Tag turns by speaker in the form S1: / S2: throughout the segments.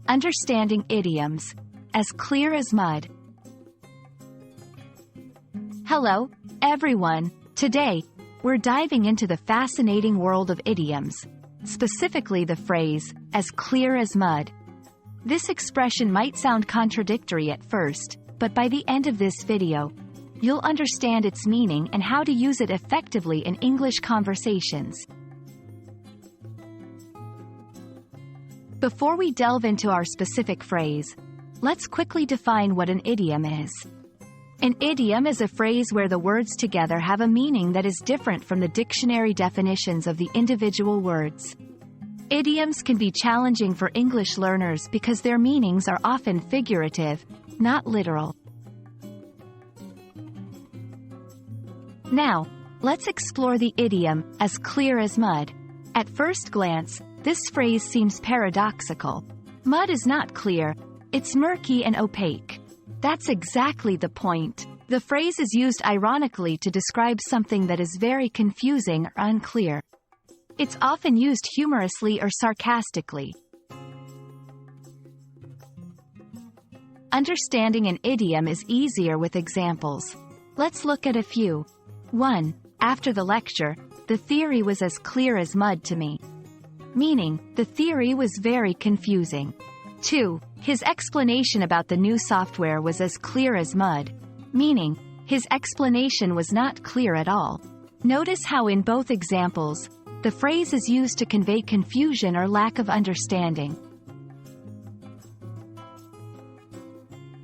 S1: Understanding idioms, as clear as mud. Hello, everyone. Today, we're diving into the fascinating world of idioms, specifically the phrase, as clear as mud. This expression might sound contradictory at first, but by the end of this video, you'll understand its meaning and how to use it effectively in English conversations. Before we delve into our specific phrase, let's quickly define what an idiom is. An idiom is a phrase where the words together have a meaning that is different from the dictionary definitions of the individual words. Idioms can be challenging for English learners because their meanings are often figurative, not literal. Now, let's explore the idiom, as clear as mud. At first glance, this phrase seems paradoxical. Mud is not clear, it's murky and opaque. That's exactly the point. The phrase is used ironically to describe something that is very confusing or unclear. It's often used humorously or sarcastically. Understanding an idiom is easier with examples. Let's look at a few. 1. After the lecture, the theory was as clear as mud to me. Meaning, the theory was very confusing. 2. His explanation about the new software was as clear as mud. Meaning, his explanation was not clear at all. Notice how in both examples, the phrase is used to convey confusion or lack of understanding.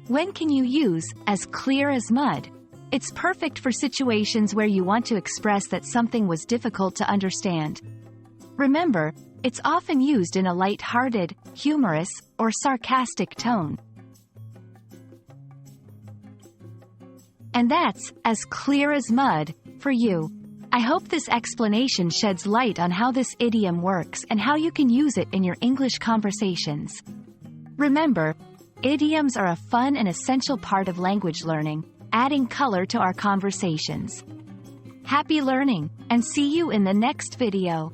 S1: When can you use as clear as mud? It's perfect for situations where you want to express that something was difficult to understand. Remember, it's often used in a light-hearted, humorous, or sarcastic tone. And that's as clear as mud for you. I hope this explanation sheds light on how this idiom works and how you can use it in your English conversations. Remember, idioms are a fun and essential part of language learning, adding color to our conversations. Happy learning, and see you in the next video.